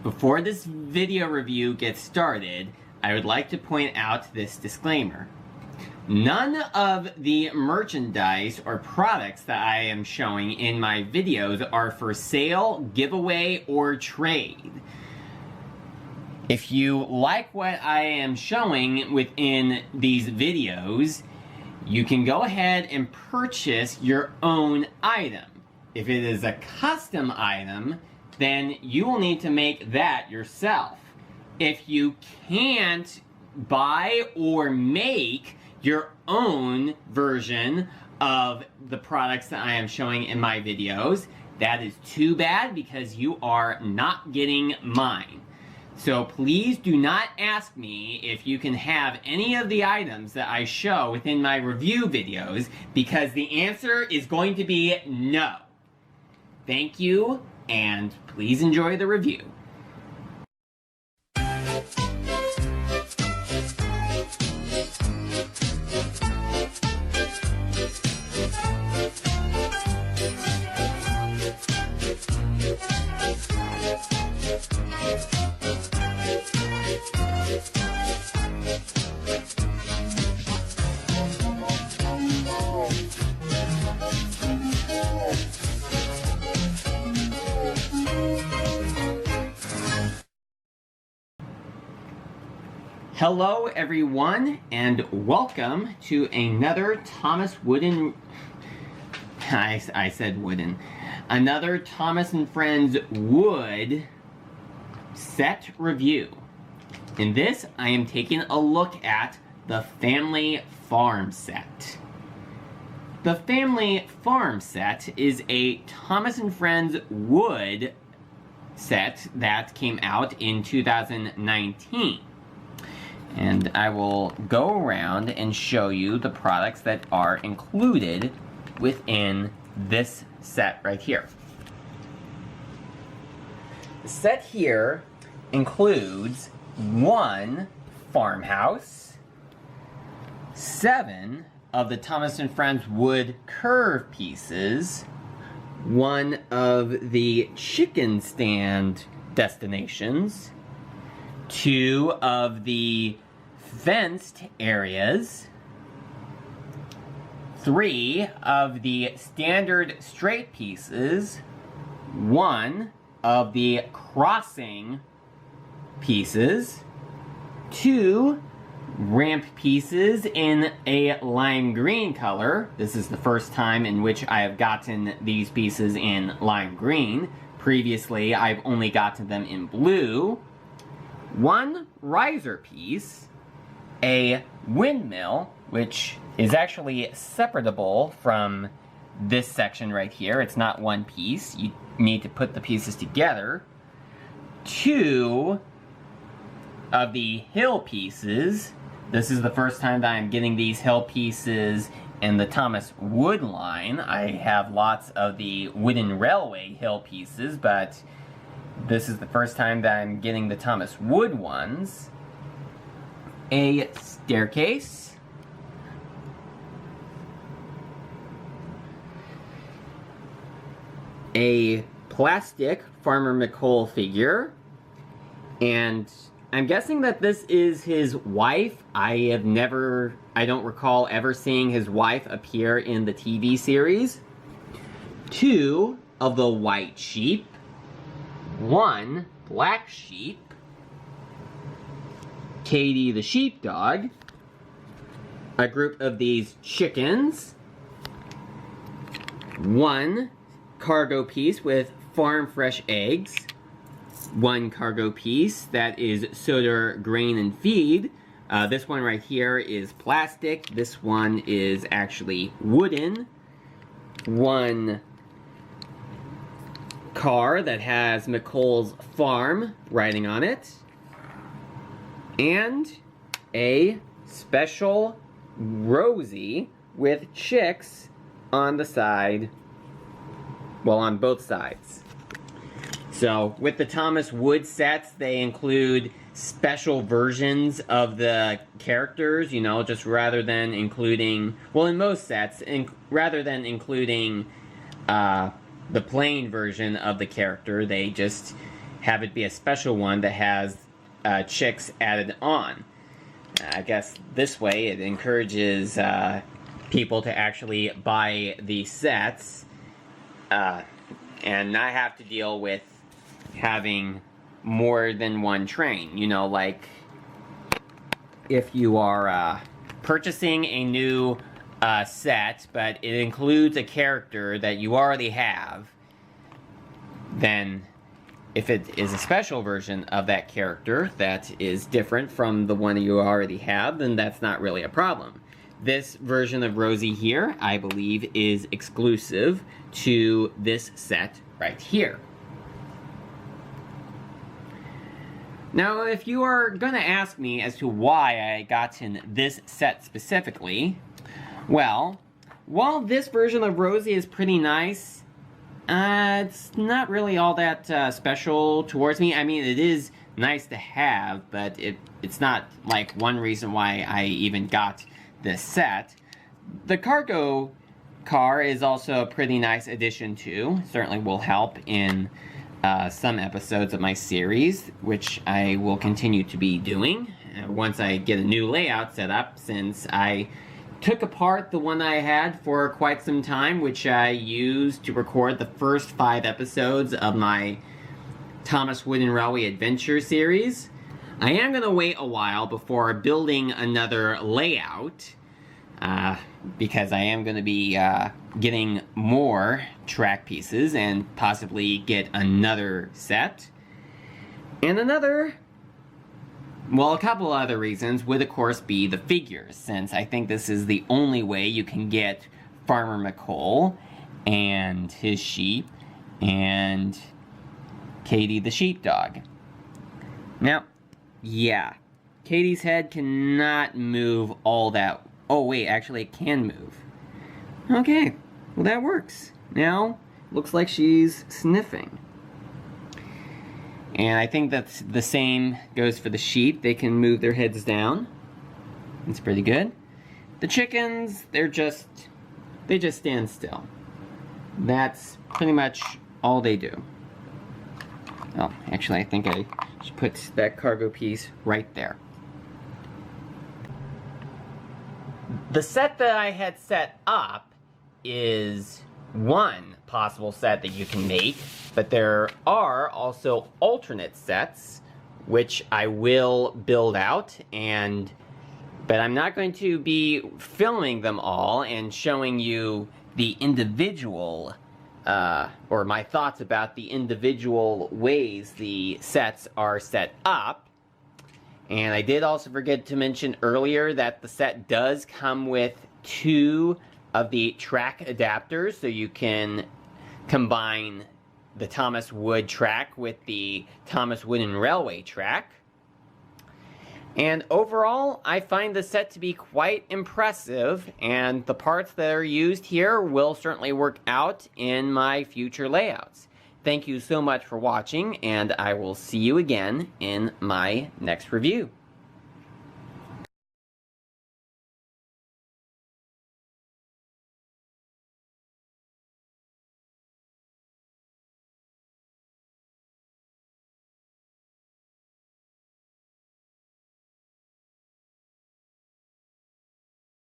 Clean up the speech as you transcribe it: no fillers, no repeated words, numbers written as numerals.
Before this video review gets started, I would like to point out this disclaimer. None of the merchandise or products that I am showing in my videos are for sale, giveaway, or trade. If you like what I am showing within these videos, you can go ahead and purchase your own item. If it is a custom item, then you will need to make that yourself. If you can't buy or make your own version of the products that I am showing in my videos, that is too bad because you are not getting mine. So please do not ask me if you can have any of the items that I show within my review videos, because the answer is going to be no. Thank you, and please enjoy the review. Hello everyone, and welcome to another Thomas Wooden... I said wooden. Another Thomas & Friends Wood set review. In this, I am taking a look at the Family Farm set. The Family Farm set is a Thomas & Friends Wood set that came out in 2019. And I will go around and show you the products that are included within this set right here. The set here includes 1 farmhouse, 7 of the Thomas & Friends Wood curve pieces, 1 of the chicken stand destinations, 2 of the fenced areas, 3 of the standard straight pieces, 1 of the crossing pieces, 2 ramp pieces in a lime green color. This is the first time in which I have gotten these pieces in lime green. Previously, I've only gotten them in blue. 1 riser piece, a windmill, which is actually separable from this section right here. It's not one piece. You need to put the pieces together. 2 of the hill pieces. This is the first time that I'm getting these hill pieces in the Thomas Wood line. I have lots of the wooden railway hill pieces, but this is the first time that I'm getting the Thomas Wood ones. A staircase. A plastic Farmer McColl figure. And I'm guessing that this is his wife. I don't recall ever seeing his wife appear in the TV series. 2 of the white sheep. 1 black sheep, Katie the sheepdog, a group of these chickens, 1 cargo piece with farm fresh eggs, 1 cargo piece that is Soder grain and feed. This one right here is plastic, this one is actually wooden, 1 car that has McColl's farm writing on it, and a special Rosie with chicks on the side, well, on both sides. So with the Thomas Wood sets, they include special versions of the characters, you know, just rather than including, well, in most sets, rather than including the plain version of the character, they just have it be a special one that has chicks added on. I guess this way it encourages people to actually buy the sets and not have to deal with having more than one train. You know, like if you are purchasing a new set, but it includes a character that you already have, then if it is a special version of that character that is different from the one you already have, then that's not really a problem. This version of Rosie here, I believe, is exclusive to this set right here. Now, if you are going to ask me as to why I got in this set specifically, well, while this version of Rosie is pretty nice, it's not really all that special towards me. I mean, it is nice to have, but it's not like one reason why I even got this set. The cargo car is also a pretty nice addition too. Certainly will help in some episodes of my series, which I will continue to be doing once I get a new layout set up, since I took apart the one I had for quite some time, which I used to record the first 5 episodes of my Thomas Wooden Railway Adventure series. I am going to wait a while before building another layout, because I am going to be getting more track pieces and possibly get another set. And a couple other reasons would of course be the figures, since I think this is the only way you can get Farmer McColl and his sheep and Katie the sheepdog. Now, yeah, Katie's head cannot move all that. Oh wait, actually it can move. Okay, well that works. Now, looks like she's sniffing. And I think that's the same goes for the sheep. They can move their heads down. It's pretty good. The chickens, they just stand still. That's pretty much all they do. Oh, actually I think I should put that cargo piece right there. The set that I had set up is one possible set that you can make, but there are also alternate sets which I will build out, but I'm not going to be filming them all and showing you the individual or my thoughts about the individual ways the sets are set up. And I did also forget to mention earlier that the set does come with 2 of the track adapters, so you can combine the Thomas Wood track with the Thomas Wooden Railway track. And overall, I find the set to be quite impressive, and the parts that are used here will certainly work out in my future layouts. Thank you so much for watching, and I will see you again in my next review.